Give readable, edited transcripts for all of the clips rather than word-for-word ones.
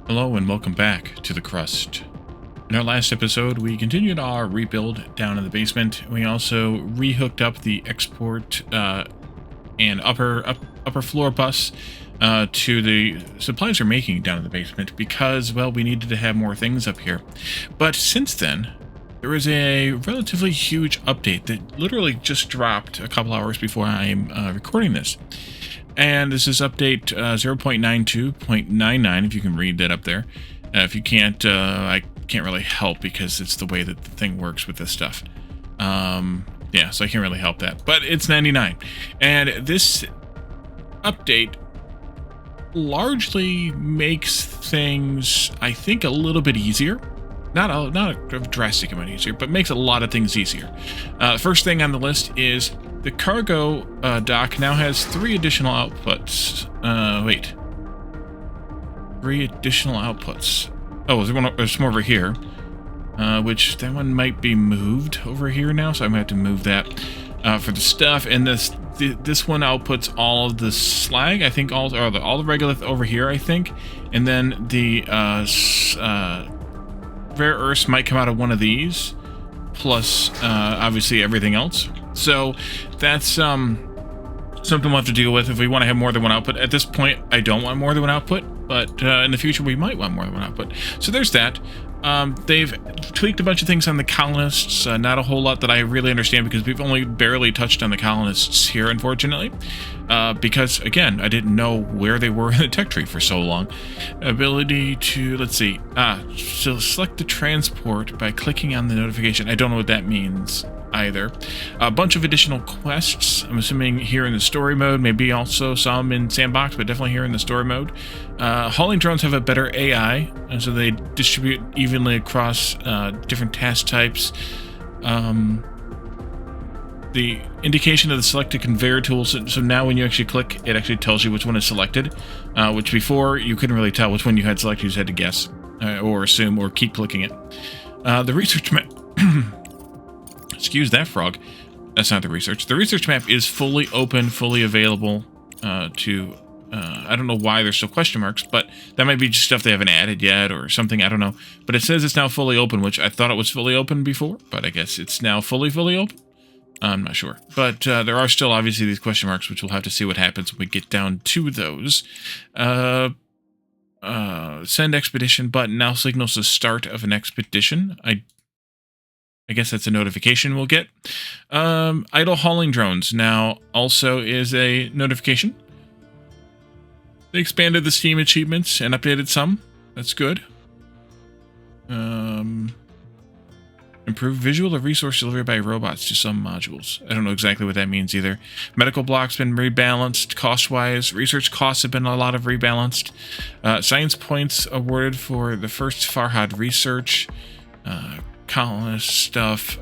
Hello and welcome back to the Crust. In our last episode, we continued our rebuild down in the basement. We also rehooked up the export and upper floor bus to the supplies we're making down in the basement because, well, we needed to have more things up here. But since then, there was a relatively huge update that literally just dropped a couple hours before I'm recording this. And this is update 0.92.99, if you can read that up there. If you can't, I can't really help because it's the way that the thing works with this stuff. Yeah, so I can't really help that. But it's 99. And this update largely makes things, I think, a little bit easier. Not a drastic amount easier, but makes a lot of things easier. First thing on the list is the cargo dock now has 3 additional outputs. Wait. 3 additional outputs. Oh, there's more over here. Which that one might be moved over here now, so I might have to move that for the stuff. And this one outputs all of the slag. I think all the regolith over here, I think. And then the rare earths might come out of one of these, plus obviously everything else. So that's something we'll have to deal with if we want to have more than one output. At this point, I don't want more than one output, but in the future we might want more than one output. So there's that. They've tweaked a bunch of things on the colonists, not a whole lot that I really understand because we've only barely touched on the colonists here, unfortunately. Because, again, I didn't know where they were in the tech tree for so long. Ability to, let's see, so select the transport by clicking on the notification. I don't know what that means either. A bunch of additional quests, I'm assuming here in the story mode, maybe also some in sandbox, but definitely here in the story mode. Hauling drones have a better AI, and so they distribute evenly across different task types. The indication of the selected conveyor tools, so now when you actually click, it actually tells you which one is selected, which before you couldn't really tell which one you had selected, you just had to guess, or assume, or keep clicking it. The research map... Excuse that frog. That's not the research. The research map is fully open, fully available to... I don't know why there's still question marks, but that might be just stuff they haven't added yet or something, I don't know. But it says it's now fully open, which I thought it was fully open before, but I guess it's now fully open. I'm not sure. But there are still obviously these question marks, which we'll have to see what happens when we get down to those. Send expedition button now signals the start of an expedition. I guess that's a notification we'll get. Idle hauling drones now also is a notification. They expanded the Steam achievements and updated some. That's good. Improved visual or resource delivery by robots to some modules. I don't know exactly what that means either. Medical blocks been rebalanced cost-wise. Research costs have been a lot of rebalanced. Science points awarded for the first Farhad research. Colonist stuff.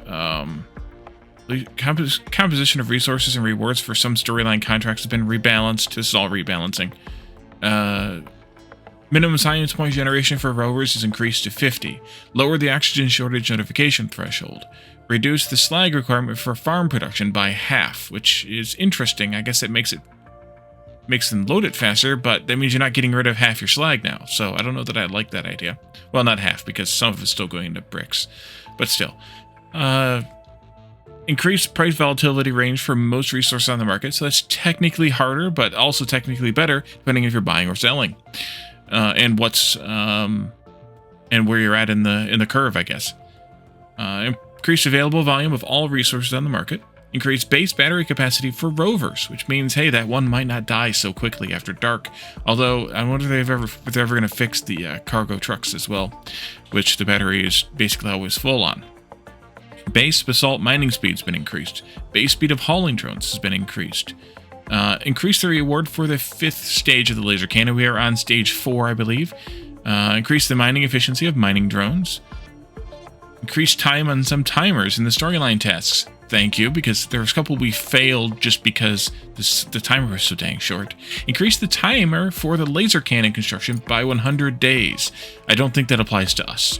Composition of resources and rewards for some storyline contracts has been rebalanced. This is all rebalancing. Minimum science point generation for rovers is increased to 50. Lower the oxygen shortage notification threshold. Reduce the slag requirement for farm production by half, which is interesting. I guess it makes them load it faster, but that means you're not getting rid of half your slag now. So I don't know that I like that idea. Well, not half, because some of it's still going into bricks. But still. Increased price volatility range for most resources on the market. So that's technically harder, but also technically better, depending if you're buying or selling. And what's and where you're at in the curve, I guess. Increased available volume of all resources on the market. Increased base battery capacity for rovers, which means, hey, that one might not die so quickly after dark. Although, I wonder if they're ever going to fix the cargo trucks as well, which the battery is basically always full on. Base basalt mining speed's been increased. Base speed of hauling drones has been increased. Increase the reward for the 5th stage of the laser cannon. We are on stage 4, I believe. Increase the mining efficiency of mining drones. Increase time on some timers in the storyline tasks. Thank you, because there was a couple we failed just because the timer was so dang short. Increase the timer for the laser cannon construction by 100 days. I don't think that applies to us.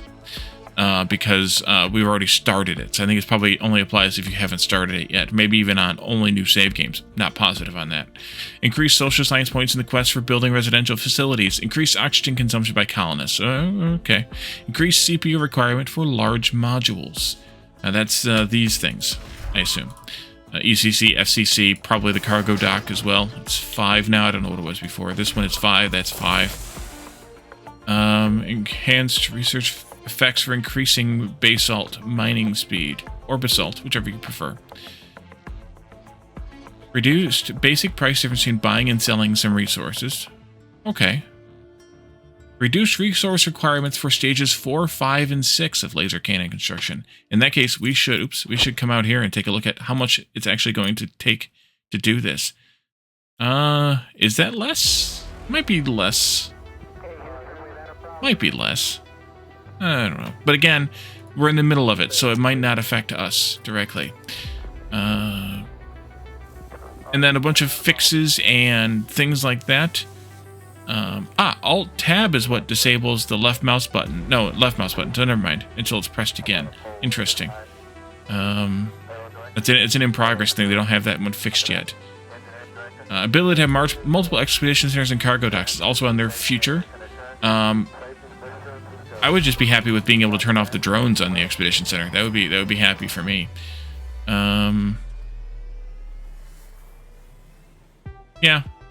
because we've already started it. So I think it's probably only applies if you haven't started it yet. Maybe even on only new save games. Not positive on that. Increase social science points in the quest for building residential facilities. Increase oxygen consumption by colonists. Okay. Increase CPU requirement for large modules. That's these things, I assume. ECC, FCC, probably the cargo dock as well. It's 5 now. I don't know what it was before. This one is 5. That's 5. Enhanced research effects for increasing basalt mining speed. Or basalt, whichever you prefer. Reduced basic price difference between buying and selling some resources. Okay. Reduced resource requirements for stages 4, 5, and 6 of laser cannon construction. In that case, we should come out here and take a look at how much it's actually going to take to do this. Is that less? Might be less. Might be less. I don't know. But again, we're in the middle of it, so it might not affect us directly. And then a bunch of fixes and things like that. Alt-Tab is what disables the left mouse button. No, left mouse button, so never mind. Until it's pressed again. Interesting. It's an in-progress thing. They don't have that one fixed yet. Ability to have multiple expedition centers and cargo docks is also on their future. I would just be happy with being able to turn off the drones on the expedition center. That would be happy for me. Yeah.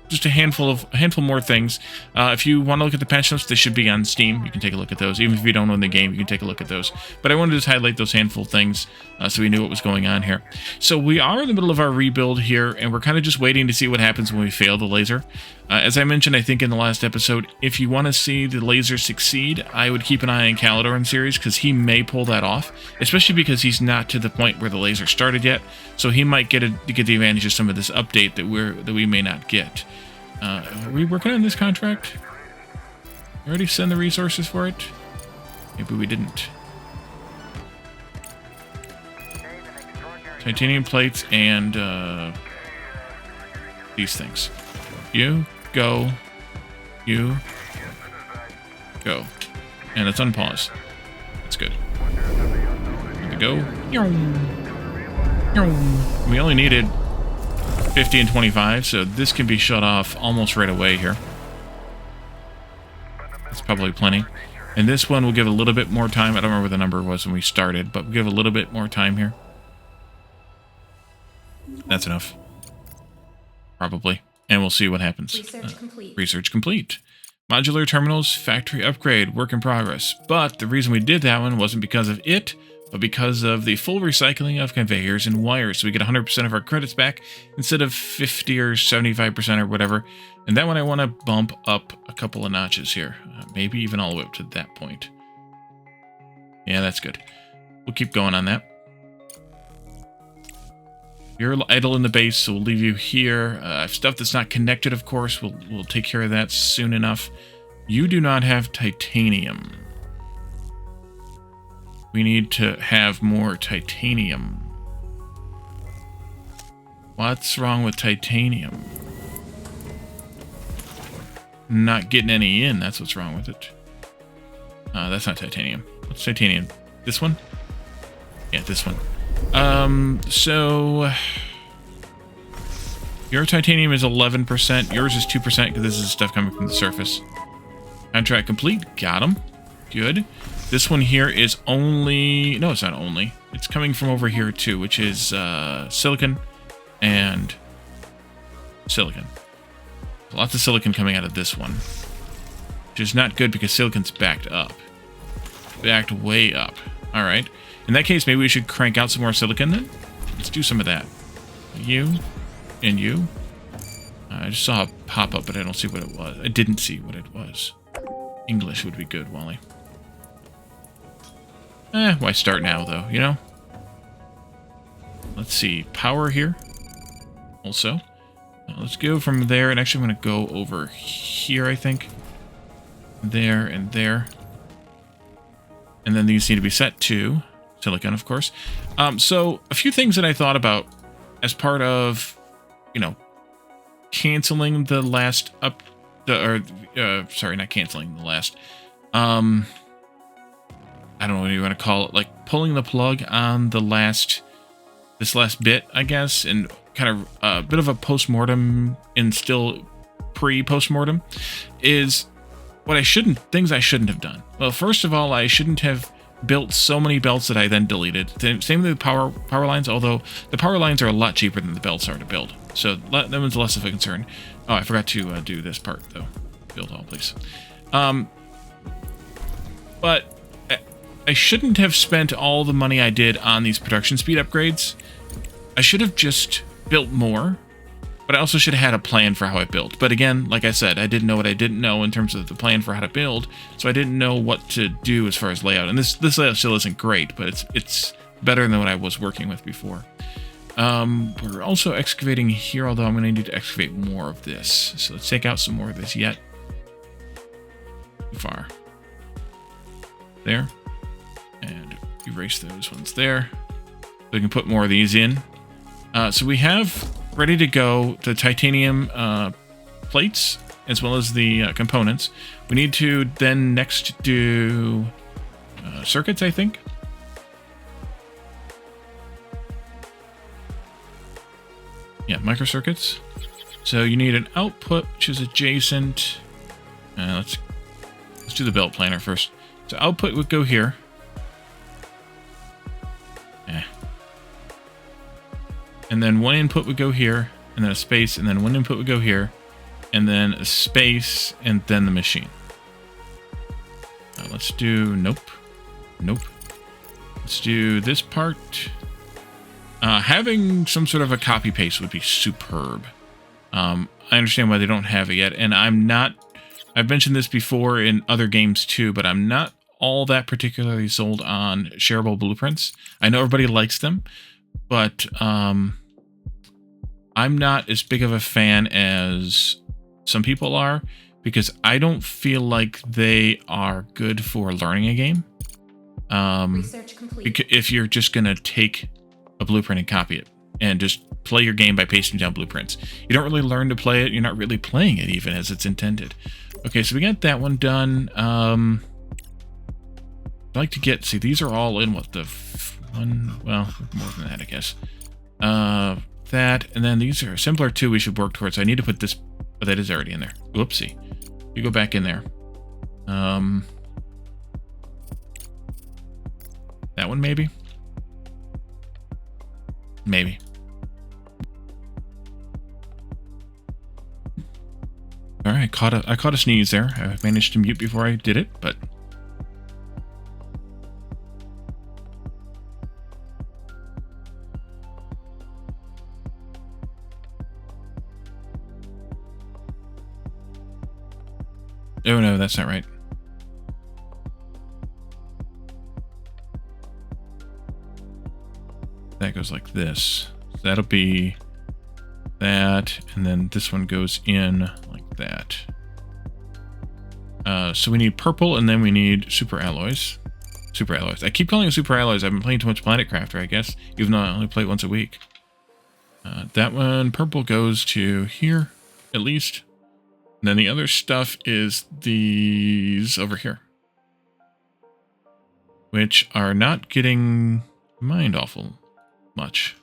Just a handful more things. If you want to look at the patch notes, they should be on Steam. You can take a look at those. Even if you don't own the game, you can take a look at those. But I wanted to just highlight those handful of things so we knew what was going on here. So we are in the middle of our rebuild here, and we're kind of just waiting to see what happens when we fail the laser. As I mentioned, I think in the last episode, if you want to see the laser succeed, I would keep an eye on Caladoran series, because he may pull that off, especially because he's not to the point where the laser started yet. So he might get the advantage of some of this update that we may not get. Are we working on this contract? Already send the resources for it? Maybe we didn't. Titanium plates and these things. You go. You go. And let's unpause. That's good. There we go. We only needed 50 and 25, so this can be shut off almost right away here. That's probably plenty. And this one will give a little bit more time. I don't remember what the number was when we started, but we'll give a little bit more time here. That's enough. Probably. And we'll see what happens. Research complete. Research complete. Modular terminals, factory upgrade, work in progress. But the reason we did that one wasn't because of it, but because of the full recycling of conveyors and wires. So we get 100% of our credits back instead of 50 or 75% or whatever. And that one I want to bump up a couple of notches here. Maybe even all the way up to that point. Yeah, that's good. We'll keep going on that. You're idle in the base, so we'll leave you here. Stuff that's not connected, of course, we'll take care of that soon enough. You do not have titanium. We need to have more titanium. What's wrong with titanium? Not getting any in, that's what's wrong with it. That's not titanium. What's titanium? This one? Yeah, this one. So... your titanium is 11%. Yours is 2% because this is stuff coming from the surface. Contract complete. Got him. Good. This one here is only... no, it's not only. It's coming from over here too, which is silicon and silicon. Lots of silicon coming out of this one. Which is not good because silicon's backed up. Backed way up. Alright. In that case, maybe we should crank out some more silicon then? Let's do some of that. You and you. I just saw a pop-up, but I don't see what it was. I didn't see what it was. English would be good, Wally. Why start now, though, you know? Let's see. Power here. Also. Let's go from there, and actually I'm going to go over here, I think. There and there. And then these need to be set to silicon, of course. So, a few things that I thought about as part of, you know, canceling the last sorry, not canceling the last, I don't know what you want to call it, like pulling the plug on this last bit, I guess, and kind of a bit of a post-mortem and still pre-post-mortem, is things I shouldn't have done. Well, first of all, I shouldn't have built so many belts that I then deleted. Same with the power lines, although the power lines are a lot cheaper than the belts are to build. So that one's less of a concern. Oh, I forgot to do this part, though. Build all, please. But I shouldn't have spent all the money I did on these production speed upgrades. I should have just built more, but I also should have had a plan for how I built. But again, like I said, I didn't know what I didn't know in terms of the plan for how to build, so I didn't know what to do as far as layout. And this layout still isn't great, but it's better than what I was working with before. We're also excavating here, although I'm going to need to excavate more of this. So let's take out some more of this yet. Too far. There. And erase those ones there. So we can put more of these in. So we have ready to go the titanium plates as well as the components. We need to then next do circuits, I think. Yeah, microcircuits. So you need an output which is adjacent. Let's do the belt planner first. So output would go here. And then one input would go here, and then a space, and then one input would go here, and then a space, and then the machine. Let's do, nope. Let's do this part. Having some sort of a copy paste would be superb. I understand why they don't have it yet, and I've mentioned this before in other games too, but I'm not all that particularly sold on shareable blueprints. I know everybody likes them, but I'm not as big of a fan as some people are, because I don't feel like they are good for learning a game. Research complete. If you're just going to take a blueprint and copy it and just play your game by pasting down blueprints, you don't really learn to play it. You're not really playing it even as it's intended. Okay, so we got that one done. I'd like to get, see, these are all in what, the one, well, more than that, I guess. That, and then these are simpler too, we should work towards. I need to put this, but that is already in there. Whoopsie. You go back in there. That one maybe? Maybe. All right, I caught a sneeze there. I managed to mute before I did it, but oh no, that's not right. That goes like this. So that'll be that, and then this one goes in like that. So we need purple, and then we need super alloys. Super alloys. I keep calling it super alloys. I've been playing too much Planet Crafter, I guess, even though I only play it once a week. That one, purple, goes to here, at least. And then the other stuff is these over here, which are not getting mined awful much.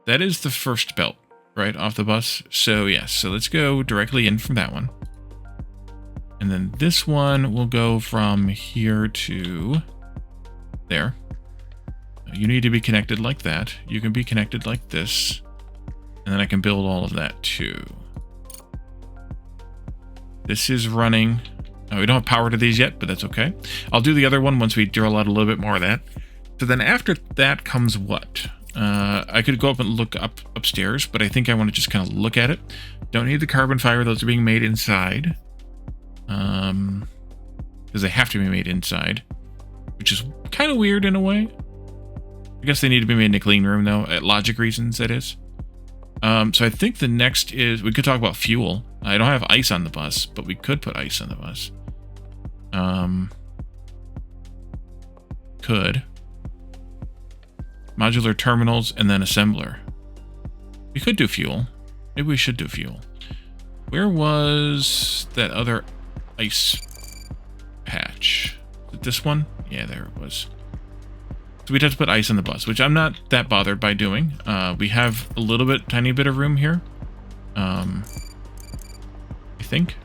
That is the first belt, right, off the bus. So yes, so let's go directly in from that one. And then this one will go from here to there. You need to be connected like that. You can be connected like this. And then I can build all of that too. This is running. We don't have power to these yet, but that's okay. I'll do the other one once we drill out a little bit more of that. So then after that comes what? I could go up and look upstairs, but I think I want to just kind of look at it. Don't need the carbon fiber. Those are being made inside. Because they have to be made inside, which is kind of weird in a way. I guess they need to be made in a clean room, though, at logic reasons, that is. So I think the next is, we could talk about fuel. I don't have ice on the bus, but we could put ice on the bus. Could. Modular terminals and then assembler. We could do fuel. Maybe we should do fuel. Where was that other ice patch? it this one? Yeah, there it was. So we'd have to put ice on the bus, which I'm not that bothered by doing. We have a little bit, tiny bit of room here. I think.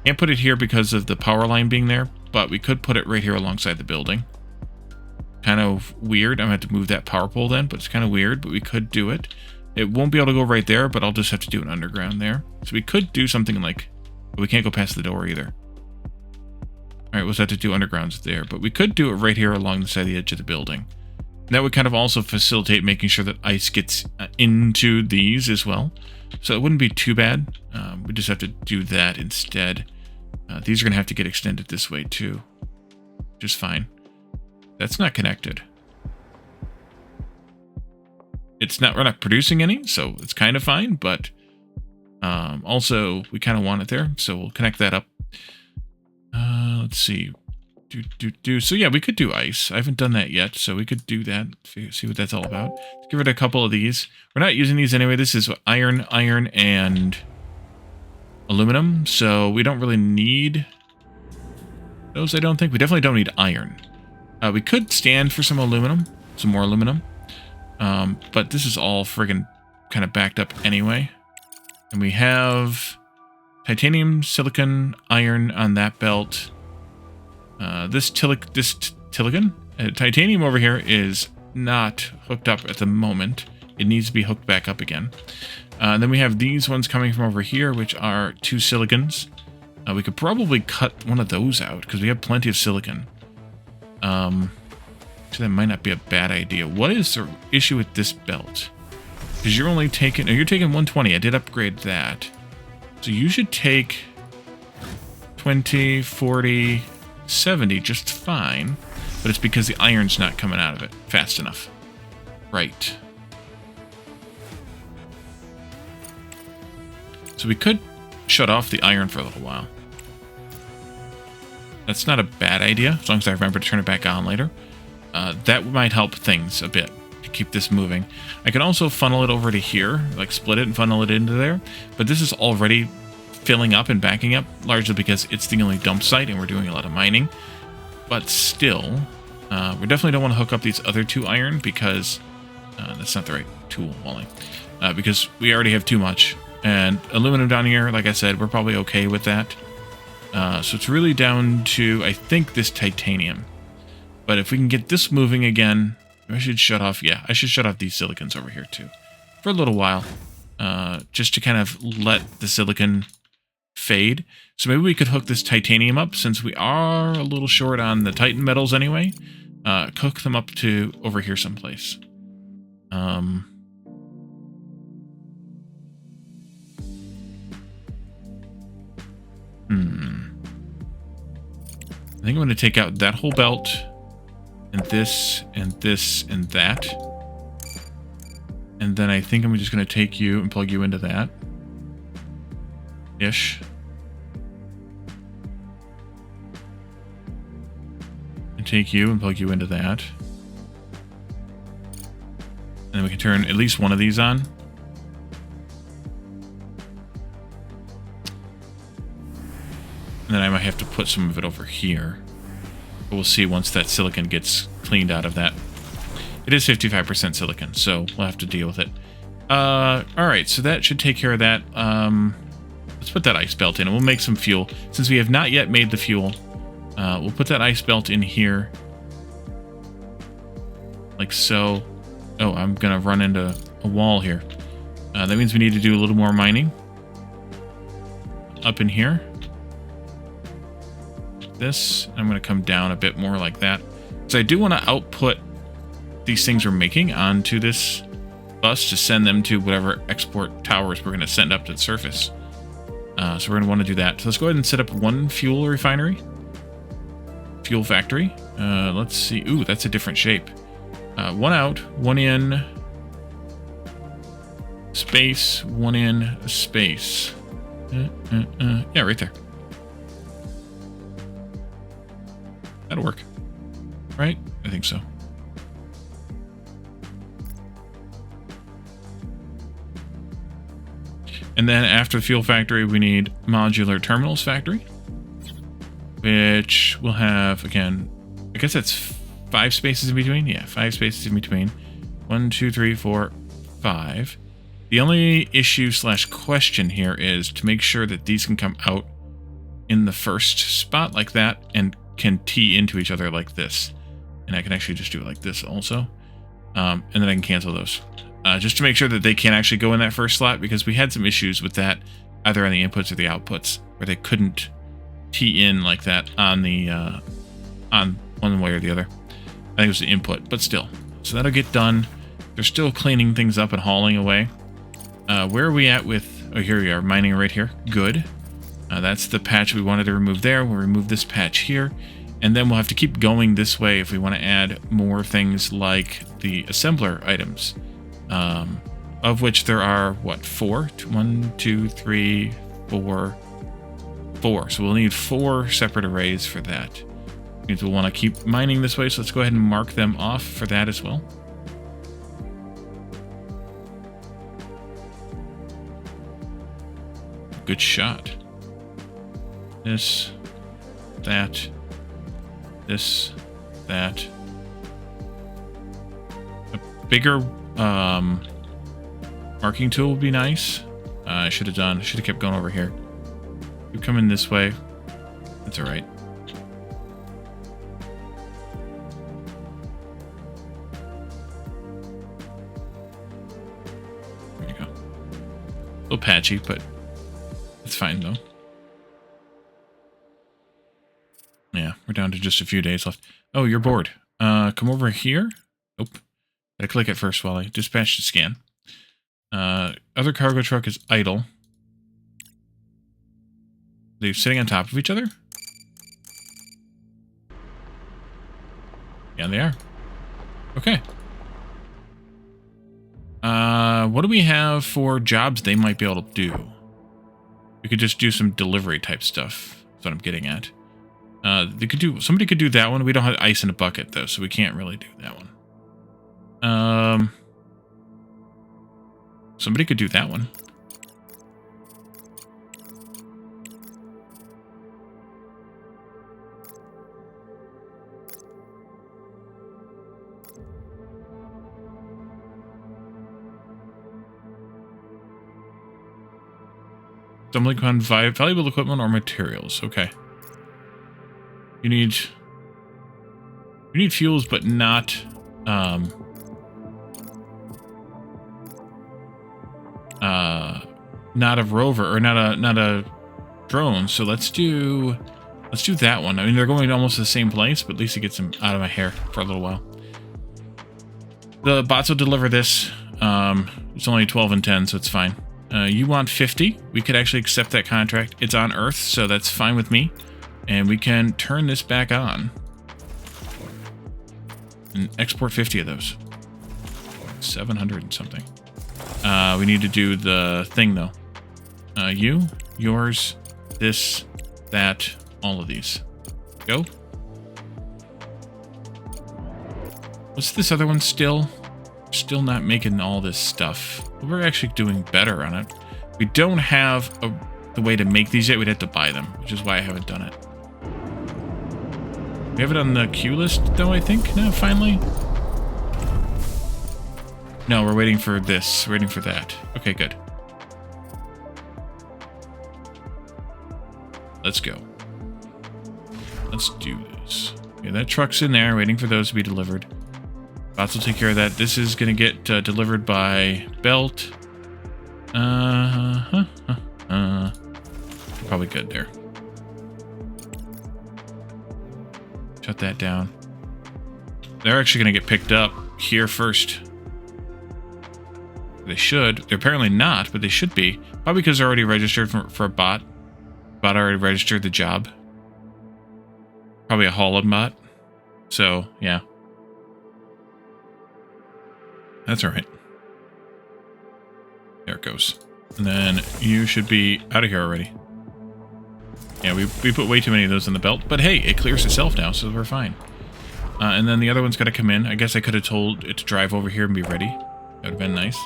Can't put it here because of the power line being there, but we could put it right here alongside the building. Kind of weird. I'm going to have to move that power pole then, but it's kind of weird, but we could do it. It won't be able to go right there, but I'll just have to do it underground there. So we could do something like, but we can't go past the door either. All right, we'll have to do undergrounds there, but we could do it right here along the side of the edge of the building. And that would kind of also facilitate making sure that ice gets into these as well. So it wouldn't be too bad. We just have to do that instead. These are going to have to get extended this way too, which is fine. That's not connected. It's not, we're not producing any, so it's kind of fine, but also we kind of want it there, so we'll connect that up. Let's see. So yeah, we could do ice. I haven't done that yet, so we could do that. See what that's all about. Let's give it a couple of these. We're not using these anyway. This is iron, and aluminum, so we don't really need those, I don't think. We definitely don't need iron. We could stand for some aluminum, some more aluminum. But this is all friggin' kind of backed up anyway. And we have titanium, silicon, iron on that belt. Titanium over here is not hooked up at the moment. It needs to be hooked back up again. Then we have these ones coming from over here, which are 2 silicons. We could probably cut one of those out because we have plenty of silicon. So that might not be a bad idea. What is the issue with this belt? Because you're only taking... you're taking 120. I did upgrade that. So you should take 20, 40, 70 just fine. But it's because the iron's not coming out of it fast enough. Right. So we could shut off the iron for a little while. That's not a bad idea, as long as I remember to turn it back on later. That might help things a bit to keep this moving. I can also funnel it over to here, like split it and funnel it into there. But this is already filling up and backing up, largely because it's the only dump site and we're doing a lot of mining. But still, we definitely don't want to hook up these other 2 iron because that's not the right tool, Wally. Because we already have too much. And aluminum down here, like I said, we're probably okay with that. So it's really down to, I think, this titanium. But if we can get this moving again, I should shut off, yeah, I should shut off these silicons over here too. For a little while. Just to kind of let the silicon fade. So maybe we could hook this titanium up, since we are a little short on the titan metals anyway. Hook them up to over here someplace. I think I'm going to take out that whole belt, and this, and this, and that. And then I think I'm just going to take you and plug you into that. Ish. And take you and plug you into that. And then we can turn at least one of these on. And then I might have to put some of it over here. But we'll see once that silicon gets cleaned out of that. It is 55% silicon, so we'll have to deal with it. Alright, so that should take care of that. Let's put that ice belt in, and we'll make some fuel. Since we have not yet made the fuel, we'll put that ice belt in here. Like so. Oh, I'm going to run into a wall here. That means we need to do a little more mining. Up in here. This, I'm going to come down a bit more like that. So I do want to output these things we're making onto this bus to send them to whatever export towers we're going to send up to the surface. So we're going to want to do that. So let's go ahead and set up one fuel refinery. Fuel factory. Let's see. Ooh, that's a different shape. One out, one in. Space, one in, space. Yeah, right there. That'll work. Right? I think so. And then after the fuel factory, we need modular terminals factory, which will have, again, I guess that's 5 spaces in between. Yeah, 5 spaces in between. 1, 2, 3, 4, 5. The only issue / question here is to make sure that these can come out in the first spot like that and can tee into each other like this. And I can actually just do it like this also. And then I can cancel those. Just to make sure that they can actually go in that first slot, because we had some issues with that either on the inputs or the outputs where they couldn't tee in like that on the on one way or the other. I think it was the input, but still. So that'll get done. They're still cleaning things up and hauling away. Where are we at with... Oh, here we are, mining right here. Good. That's the patch we wanted to remove there. We'll remove this patch here. And then we'll have to keep going this way if we want to add more things like the assembler items. Of which there are, what, 4? 1, 2, 3, 4. 4. So we'll need 4 separate arrays for that. Means we'll want to keep mining this way, so let's go ahead and mark them off for that as well. Good shot. This, that, this, that. A bigger marking tool would be nice. I should have kept going over here. You come in this way. That's all right. There you go. A little patchy, but it's fine though. Yeah, we're down to just a few days left. Oh, you're bored. Come over here. Nope. Gotta click it first while I dispatch the scan. Other cargo truck is idle. They're sitting on top of each other? Yeah, they are. Okay. What do we have for jobs they might be able to do? We could just do some delivery type stuff. That's what I'm getting at. Somebody could do that one. We don't have ice in a bucket though, so we can't really do that one. Somebody could do that one. Stumbling upon valuable equipment or materials. Okay. You need fuels, but not not a rover or not a drone. So let's do that one. I mean, they're going to almost the same place, but at least it gets them out of my hair for a little while. The bots will deliver this. It's only 12 and 10, so it's fine. You want 50. We could actually accept that contract. It's on Earth, so that's fine with me. And we can turn this back on. And export 50 of those. 700 and something. We need to do the thing, though. Yours, this, that, all of these. Go. What's this other one still? Still not making all this stuff. We're actually doing better on it. We don't have the way to make these yet. We'd have to buy them, which is why I haven't done it. We have it on the queue list, though, I think. No, finally. No, we're waiting for this. We're waiting for that. Okay, good. Let's go. Let's do this. Okay, that truck's in there, waiting for those to be delivered. Bots will take care of that. This is going to get delivered by belt. Probably good there. Shut that down. They're actually going to get picked up here first. They should. They're apparently not, but they should be. Probably because they're already registered for a bot. Bot already registered the job. Probably a haul-in bot. So, yeah. That's alright. There it goes. And then you should be out of here already. Yeah, we put way too many of those in the belt. But hey, it clears itself now, so we're fine. And then the other one's got to come in. I guess I could have told it to drive over here and be ready. That would have been nice.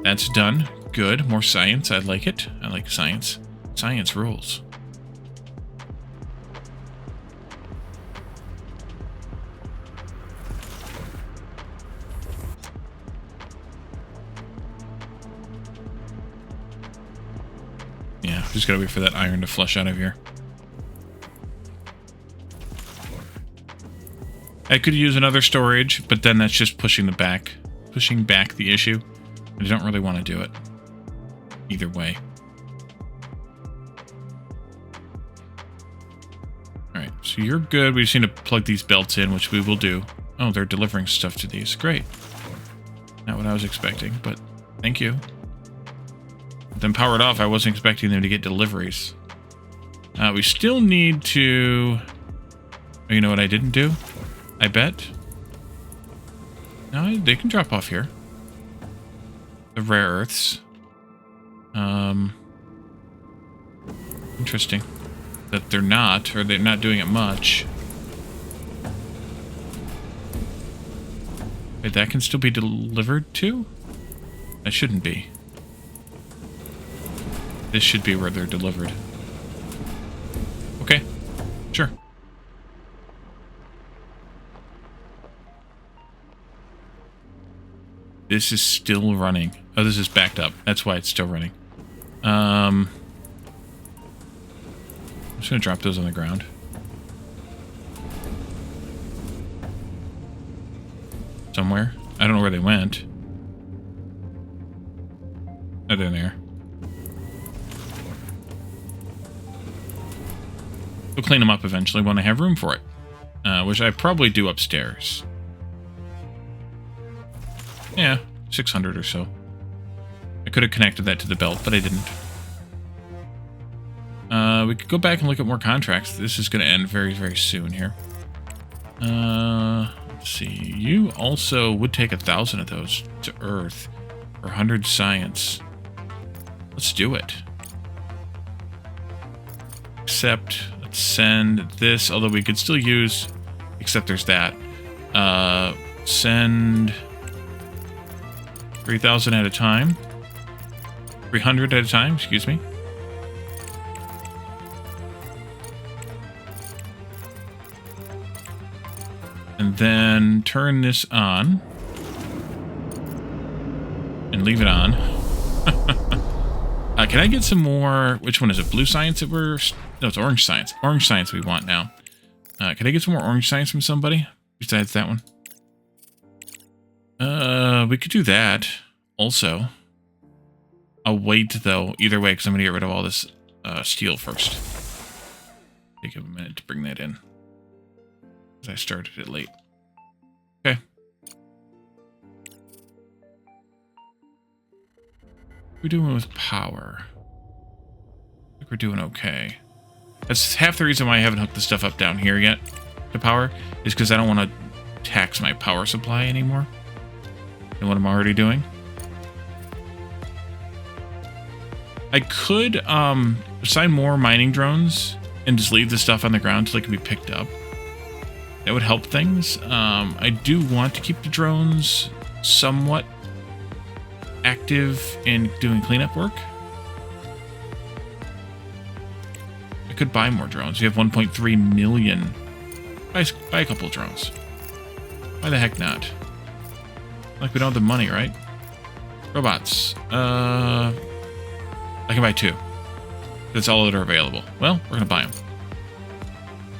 That's done. Good. More science. I like it. I like science. Science rules. Just gotta wait for that iron to flush out of here. I could use another storage, but then that's just pushing back the issue. I don't really want to do it. Either way. Alright, so you're good. We just need to plug these belts in, which we will do. Oh, they're delivering stuff to these. Great. Not what I was expecting, but thank you. With them powered off, I wasn't expecting them to get deliveries. We still need to... Oh, you know what I didn't do? I bet. No, they can drop off here. The rare earths. Interesting. That they're not, or they're not doing it much. Wait, that can still be delivered to? That shouldn't be. This should be where they're delivered. Okay, sure. This is still running. Oh, this is backed up. That's why it's still running. I'm just going to drop those on the ground. Somewhere. I don't know where they went. Oh, they're in there. We'll clean them up eventually when I have room for it. Which I probably do upstairs. Yeah, 600 or so. I could have connected that to the belt, but I didn't. We could go back and look at more contracts. This is going to end very, very soon here. Let's see. You also would take 1,000 of those to Earth for 100 science. Let's do it. Except, let's send this, although we could still use, except there's that. Send 3,000 at a time. 300 at a time, excuse me. And then turn this on. And leave it on. Can I get some more... Which one is it? Blue science that we're... No, it's orange science. Orange science we want now. Can I get some more orange science from somebody? Besides that one? We could do that. Also. I'll wait, though, either way, because I'm going to get rid of all this steel first. Take a minute to bring that in. Because I started it late. Okay. What are we doing with power? I think we're doing okay. That's half the reason why I haven't hooked the stuff up down here yet to power, is because I don't want to tax my power supply anymore than what I'm already doing. I could assign more mining drones and just leave the stuff on the ground until it can be picked up. That would help things. I do want to keep the drones somewhat active in doing cleanup work. I could buy more drones. You have 1.3 million. Buy a couple of drones. Why the heck not? Like we don't have the money, right? Robots. I can buy 2. That's all that are available. Well, we're gonna buy them.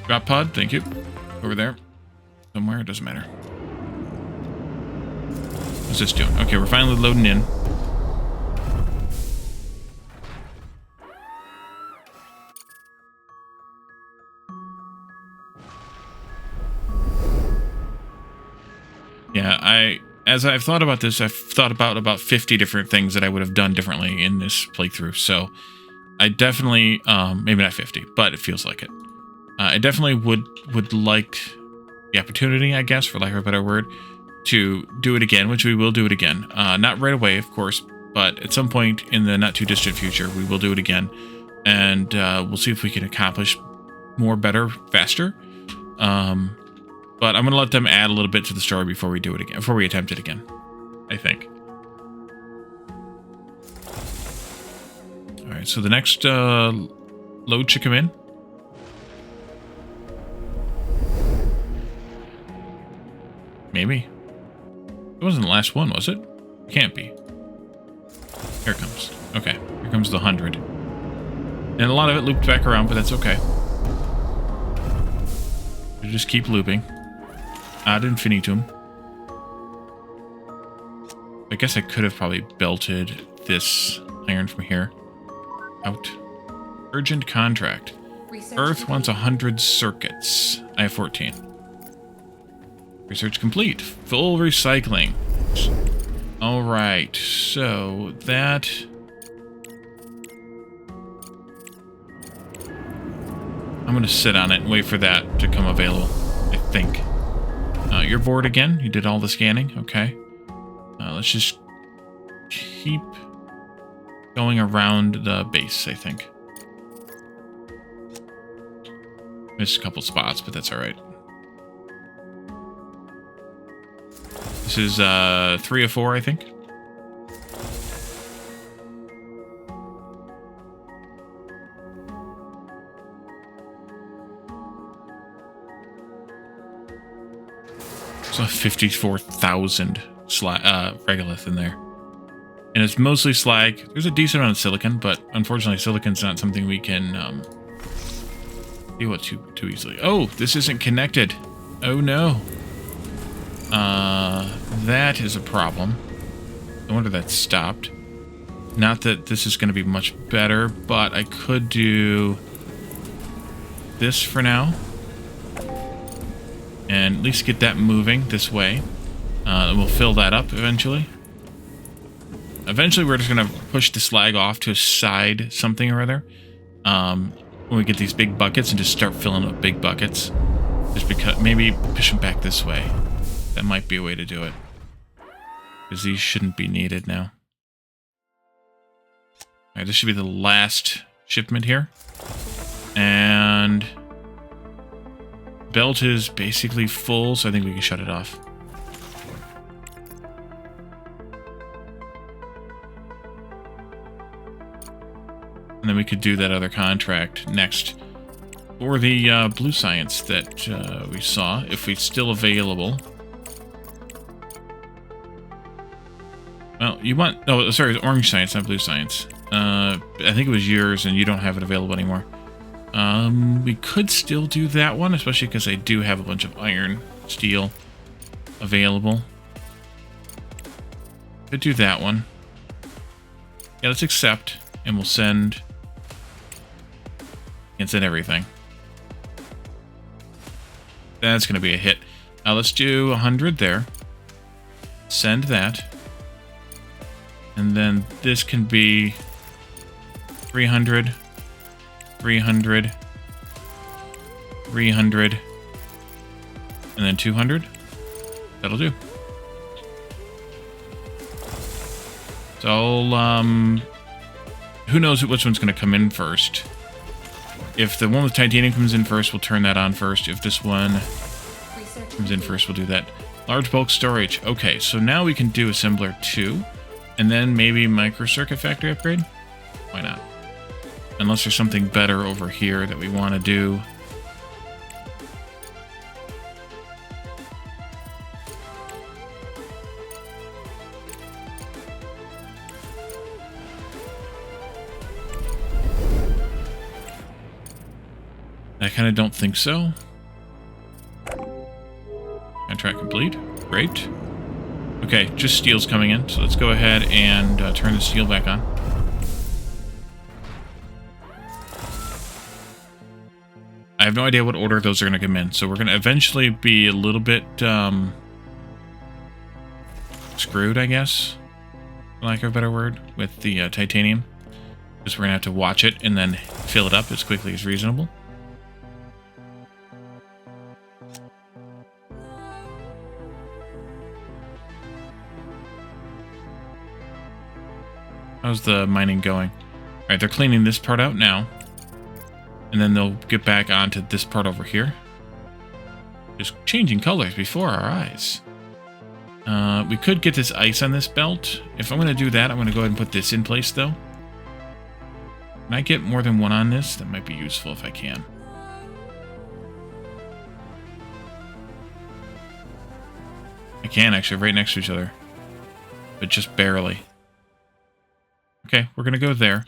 Drop pod, thank you. Over there. Somewhere, it doesn't matter. What's this doing? Okay, we're finally loading in. Yeah, as I've thought about this, I've thought about 50 different things that I would have done differently in this playthrough. So I definitely, maybe not 50, but it feels like it. I definitely would like the opportunity, I guess, for lack of a better word, to do it again, which we will do it again. Not right away, of course, but at some point in the not too distant future, we will do it again. And we'll see if we can accomplish more, better, faster. But I'm going to let them add a little bit to the story before we do it again, before we attempt it again, I think. All right, so the next load should come in. Maybe. It wasn't the last one, was it? Can't be. Here it comes. Okay, here comes the 100. And a lot of it looped back around, but that's okay. You just keep looping. Ad infinitum. I guess I could have probably belted this iron from here. Out. Urgent contract. Earth wants 100 circuits. I have 14. Research complete. Full recycling. Alright, so that... I'm going to sit on it and wait for that to come available, I think. You're bored again? You did all the scanning? Okay. Let's just keep going around the base, I think. Missed a couple spots, but that's alright. This is 3 of 4, I think. There's 54,000 regolith in there. And it's mostly slag. There's a decent amount of silicon, but unfortunately silicon's not something we can deal with too easily. Oh, this isn't connected. Oh no. That is a problem. No wonder that stopped. Not that this is going to be much better, but I could do this for now. And at least get that moving this way. We'll fill that up eventually. Eventually we're just going to push the slag off to a side something or other. When we get these big buckets and just start filling up big buckets. Just because, maybe push them back this way. That might be a way to do it. Because these shouldn't be needed now. Alright, this should be the last shipment here. And... belt is basically full, so I think we can shut it off. And then we could do that other contract next. Or the blue science that we saw, if it's still available. Well, you want... oh, sorry, it's orange science, not blue science. I think it was yours, and you don't have it available anymore. We could still do that one, especially because I do have a bunch of iron, steel available. Could do that one. Yeah, let's accept, and we'll send... and send everything. That's going to be a hit. Let's do 100 there. Send that. And then this can be 300, 300, 300, and then 200. That'll do. So, who knows which one's going to come in first. If the one with titanium comes in first, we'll turn that on first. If this one comes in first, we'll do that. Large bulk storage. Okay, so now we can do assembler 2. And then maybe microcircuit factory upgrade? Why not? Unless there's something better over here that we want to do. I kind of don't think so. Contract complete. Great. Okay, just steel's coming in, so let's go ahead and turn the steel back on. I have no idea what order those are going to come in, so we're going to eventually be a little bit screwed, I guess, for lack of a better word, with the titanium. Because we're going to have to watch it and then fill it up as quickly as reasonable. How's the mining going? Alright, they're cleaning this part out now. And then they'll get back onto this part over here. Just changing colors before our eyes. We could get this ice on this belt. If I'm going to do that, I'm going to go ahead and put this in place, though. Can I get more than one on this? That might be useful if I can. I can, actually, right next to each other. But just barely. Okay, we're going to go there.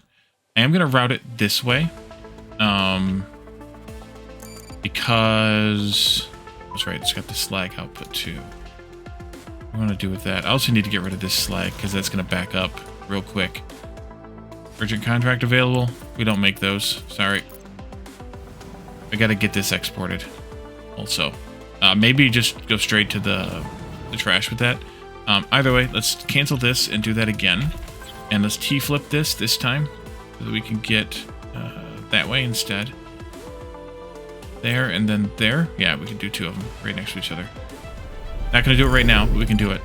I am going to route it this way. Because... That's right, it's got the slag output too. What do I want to do with that? I also need to get rid of this slag because that's going to back up real quick. Urgent contract available? We don't make those. Sorry. I got to get this exported. Also. Maybe just go straight to the trash with that. Either way, let's cancel this and do that again. And let's T-flip this time. So that we can get that way instead. There and then there. Yeah, we can do two of them right next to each other. Not going to do it right now, but we can do it.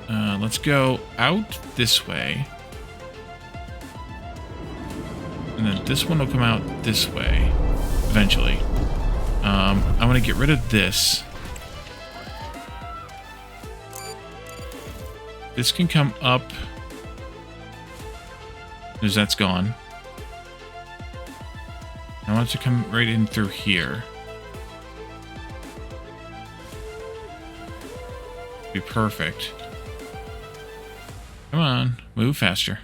Let's go out this way. And then this one will come out this way eventually. I want to get rid of this. This can come up because that's gone. I want it to come right in through here. Be perfect. Come on, move faster.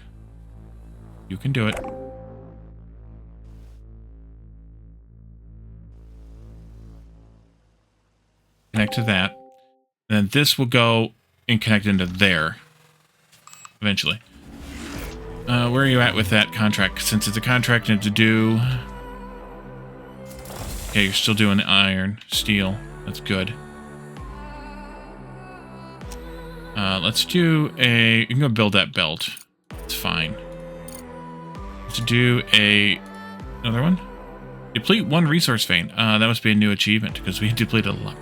You can do it. Connect to that. And then this will go and connect into there. Eventually. Where are you at with that contract? Since it's a contract and to do... Okay, you're still doing the iron, steel. That's good. Let's do a... You can go build that belt. It's fine. Let's do another one. Deplete one resource vein. That must be a new achievement because we depleted a lot.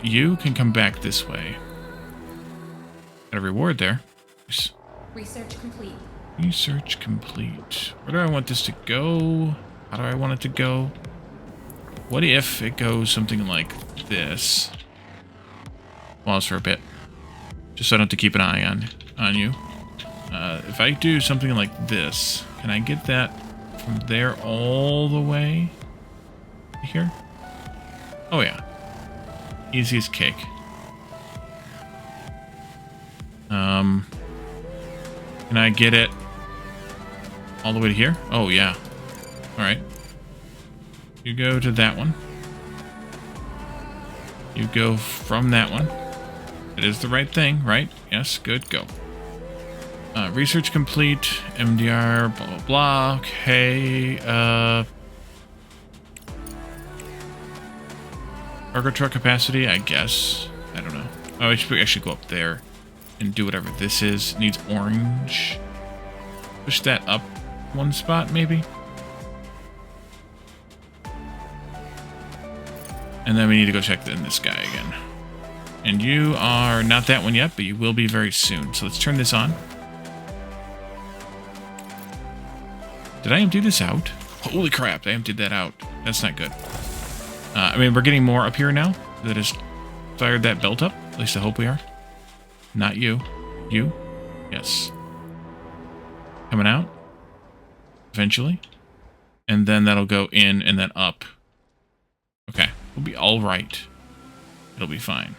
You can come back this way. Got a reward there. Research complete. Research complete. Where do I want this to go? How do I want it to go? What if it goes something like this? Pause for a bit. Just so I don't have to keep an eye on you. If I do something like this, can I get that from there all the way here? Oh yeah. Easy as cake. Can I get it all the way to here? Oh yeah. Alright. You go to that one. You go from that one. It is the right thing, right? Yes, good, go. Research complete, MDR, blah, blah, blah. Okay, cargo truck capacity, I guess. I don't know. Oh, I should go up there and do whatever this is. Needs orange. Push that up one spot, maybe. And then we need to go check in this guy again. And you are not that one yet, but you will be very soon. So let's turn this on. Did I empty this out? Holy crap, I emptied that out. That's not good. I mean, we're getting more up here now that has fired that belt up. At least I hope we are. Not you. You? Yes. Coming out. Eventually. And then that'll go in and then up. Okay. We'll be all right. It'll be fine.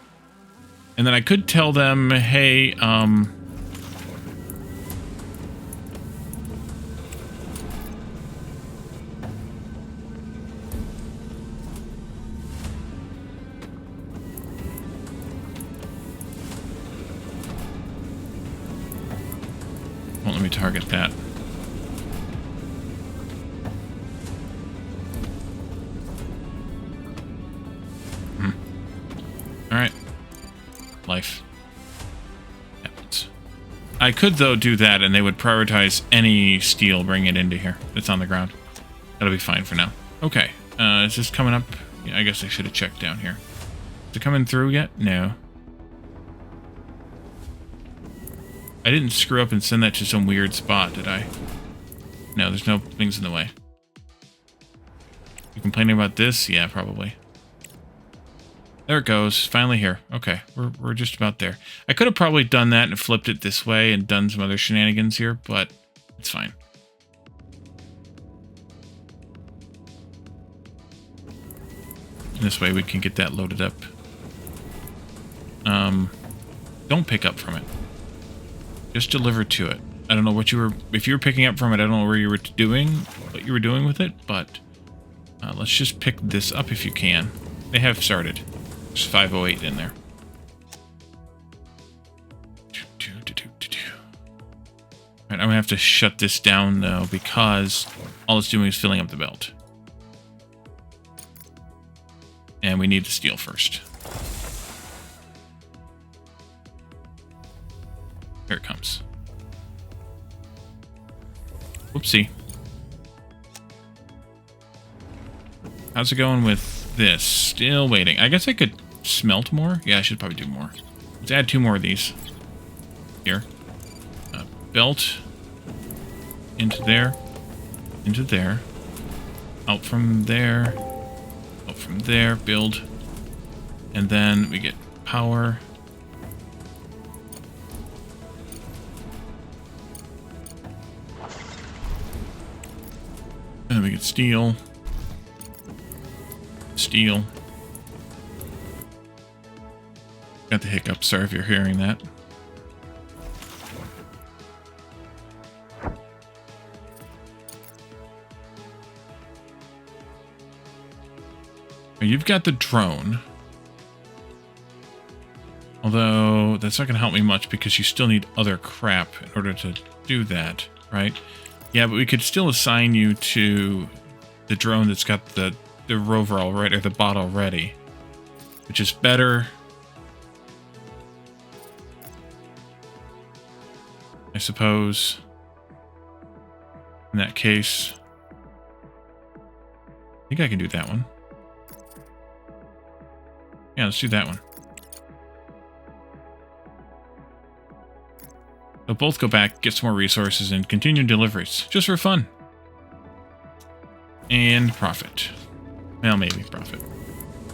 And then I could tell them, hey, won't let me target that. Alright. Life. Happens. I could, though, do that, and they would prioritize any steel, bring it into here that's on the ground. That'll be fine for now. Okay. Is this coming up? Yeah, I guess I should have checked down here. Is it coming through yet? No. I didn't screw up and send that to some weird spot, did I? No, there's no things in the way. You complaining about this? Yeah, probably. There it goes. Finally here. Okay, we're just about there. I could have probably done that and flipped it this way and done some other shenanigans here, but it's fine. This way we can get that loaded up. Don't pick up from it. Just deliver to it. I don't know what you were, if you were picking up from it, I don't know where you were doing, what you were doing with it, but let's just pick this up if you can. They have started. There's 508 in there. Alright, I'm gonna have to shut this down though, because all it's doing is filling up the belt. And we need the steel first. Here it comes. Whoopsie. How's it going with this? Still waiting. I guess I could smelt more. Yeah, I should probably do more. Let's add 2 more of these. Here. Belt. Into there. Into there. Out from there. Out from there. Build. And then we get power. And then we get steel. Steel. Got the hiccups, sorry if you're hearing that. You've got the drone. Although, that's not going to help me much because you still need other crap in order to do that, right? Yeah, but we could still assign you to the drone that's got the rover already, or the bot already. Which is better. I suppose. In that case. I think I can do that one. Yeah, let's do that one. They'll both go back, get some more resources, and continue deliveries. Just for fun. And profit. Well, maybe profit.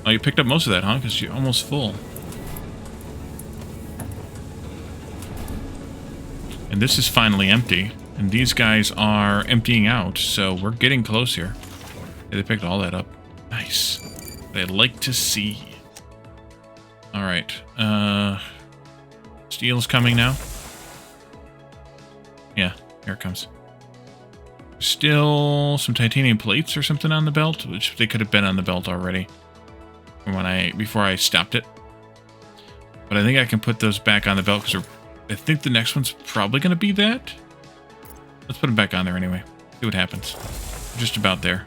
Oh, you picked up most of that, huh? Because you're almost full. And this is finally empty. And these guys are emptying out, so we're getting close here. Yeah, they picked all that up. Nice. They like to see. Alright. Steel's coming now. Yeah, here it comes. Still some titanium plates or something on the belt, which they could have been on the belt already from before I stopped it. But I think I can put those back on the belt because I think the next one's probably going to be that. Let's put them back on there anyway. See what happens. Just about there.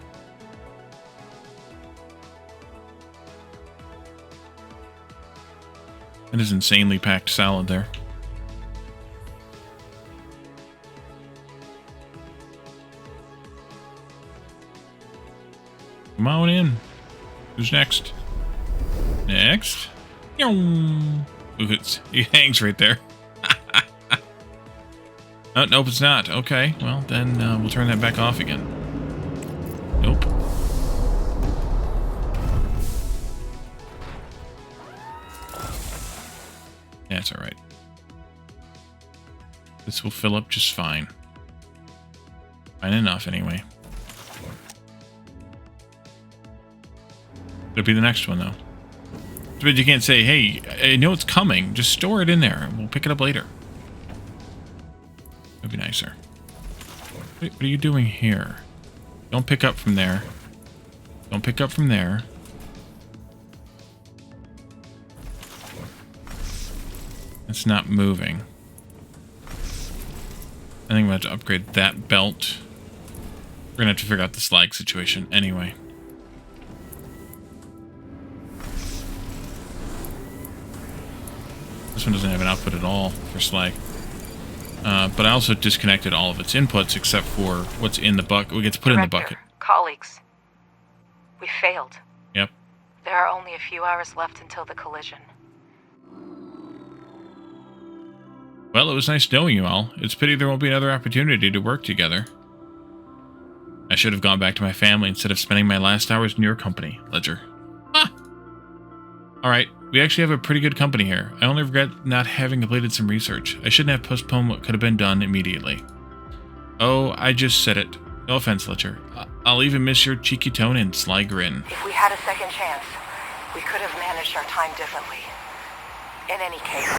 It is insanely packed salad there. Come on in. Who's next? Next. Ooh, he hangs right there. Oh, nope, it's not. Okay, well, then we'll turn that back off again. Nope. Yeah, it's alright. This will fill up just fine. Fine enough, anyway. It'll be the next one, though. But you can't say, hey, I know it's coming. Just store it in there. We'll pick it up later. That'd be nicer. Wait, what are you doing here? Don't pick up from there. Don't pick up from there. It's not moving. I think I'm going to have to upgrade that belt. We're going to have to figure out the slag situation anyway. This one doesn't have an output at all for slag. But I also disconnected all of its inputs except for what's in the bucket. We get to put in the bucket. Colleagues, we failed. Yep. There are only a few hours left until the collision. Well, it was nice knowing you all. It's a pity there won't be another opportunity to work together. I should have gone back to my family instead of spending my last hours in your company, Ledger. Ah! Alright, we actually have a pretty good company here. I only regret not having completed some research. I shouldn't have postponed what could have been done immediately. Oh, I just said it. No offense, Ledger. I'll even miss your cheeky tone and sly grin. If we had a second chance, we could have managed our time differently. In any case...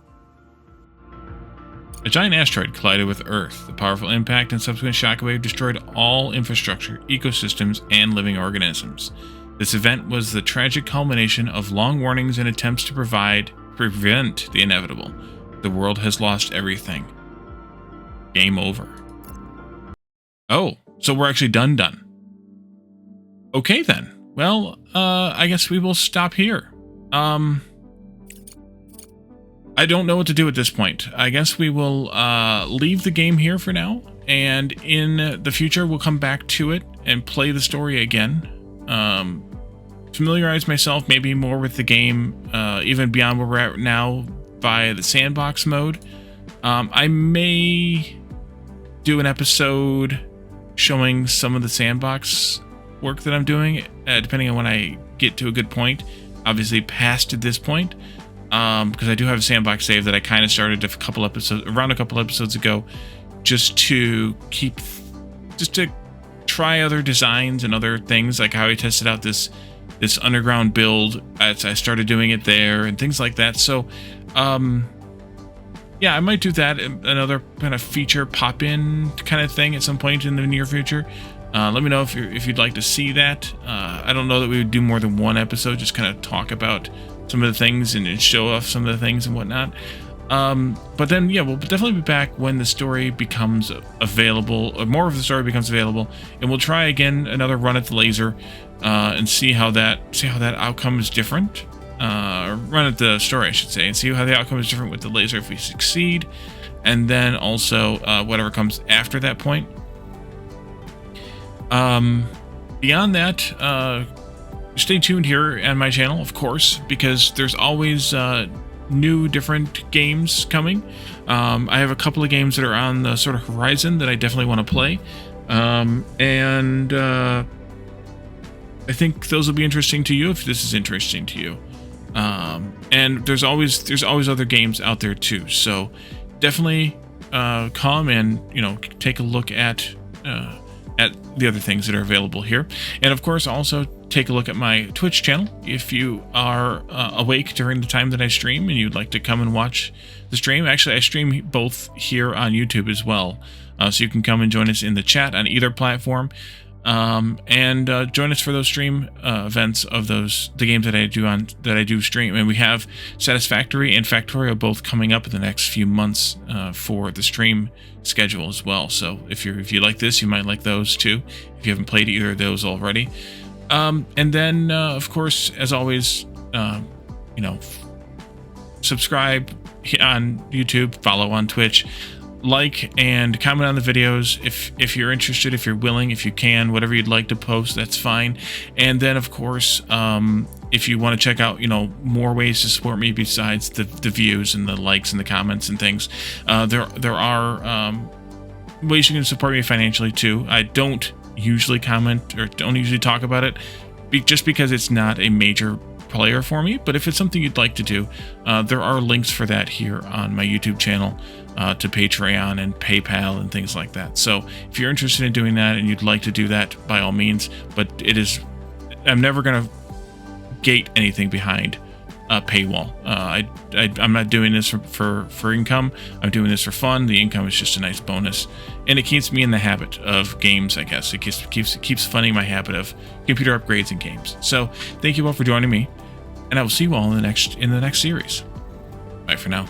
A giant asteroid collided with Earth. The powerful impact and subsequent shockwave destroyed all infrastructure, ecosystems, and living organisms. This event was the tragic culmination of long warnings and attempts to prevent the inevitable. The world has lost everything. Game over. Oh, so we're actually done. Okay then. Well, I guess we will stop here. I don't know what to do at this point. I guess we will leave the game here for now, and in the future we'll come back to it and play the story again. Familiarize myself maybe more with the game, even beyond where we're at now via the sandbox mode. I may do an episode showing some of the sandbox work that I'm doing, depending on when I get to a good point. Obviously past this point, because I do have a sandbox save that I kind of started around a couple episodes ago, just to try other designs and other things, like how I tested out this underground build as I started doing it there and things like that. So yeah, I might do that, another kind of feature pop-in kind of thing at some point in the near future. Let me know if you'd like to see that. I don't know that we would do more than one episode, just kind of talk about some of the things and show off some of the things and whatnot. But then, yeah, we'll definitely be back when the story becomes available, or more of the story becomes available, and we'll try again another run at the laser and see how that outcome is different. Run at the story, I should say, and see how the outcome is different with the laser if we succeed, and then also whatever comes after that point. Beyond that, stay tuned here on my channel, of course, because there's always new different games coming. I have a couple of games that are on the sort of horizon that I definitely want to play, and I think those will be interesting to you if this is interesting to you. And there's always other games out there too, so definitely come and take a look at the other things that are available here. And of course, also take a look at my Twitch channel if you are awake during the time that I stream and you'd like to come and watch the stream. Actually, I stream both here on YouTube as well, so you can come and join us in the chat on either platform, and join us for those stream events of the games that I do stream. And we have Satisfactory and Factorio both coming up in the next few months for the stream schedule as well. So if you like this, you might like those too, if you haven't played either of those already. And then of course, as always, subscribe on YouTube, follow on Twitch, like and comment on the videos if you're interested, if you're willing, if you can, whatever you'd like to post, that's fine. And then of course, if you want to check out more ways to support me besides the views and the likes and the comments and things, there are ways you can support me financially too. I don't usually comment or don't usually talk about it just because it's not a major player for me, but if it's something you'd like to do, there are links for that here on my YouTube channel, to Patreon and PayPal and things like that. So if you're interested in doing that and you'd like to do that, by all means, but I'm never going to gate anything behind a paywall. I'm not doing this for income. I'm doing this for fun. The income is just a nice bonus, and it keeps me in the habit of games, I guess. It keeps funding my habit of computer upgrades and games. So thank you all for joining me, and I will see you all in the next series. Bye for now.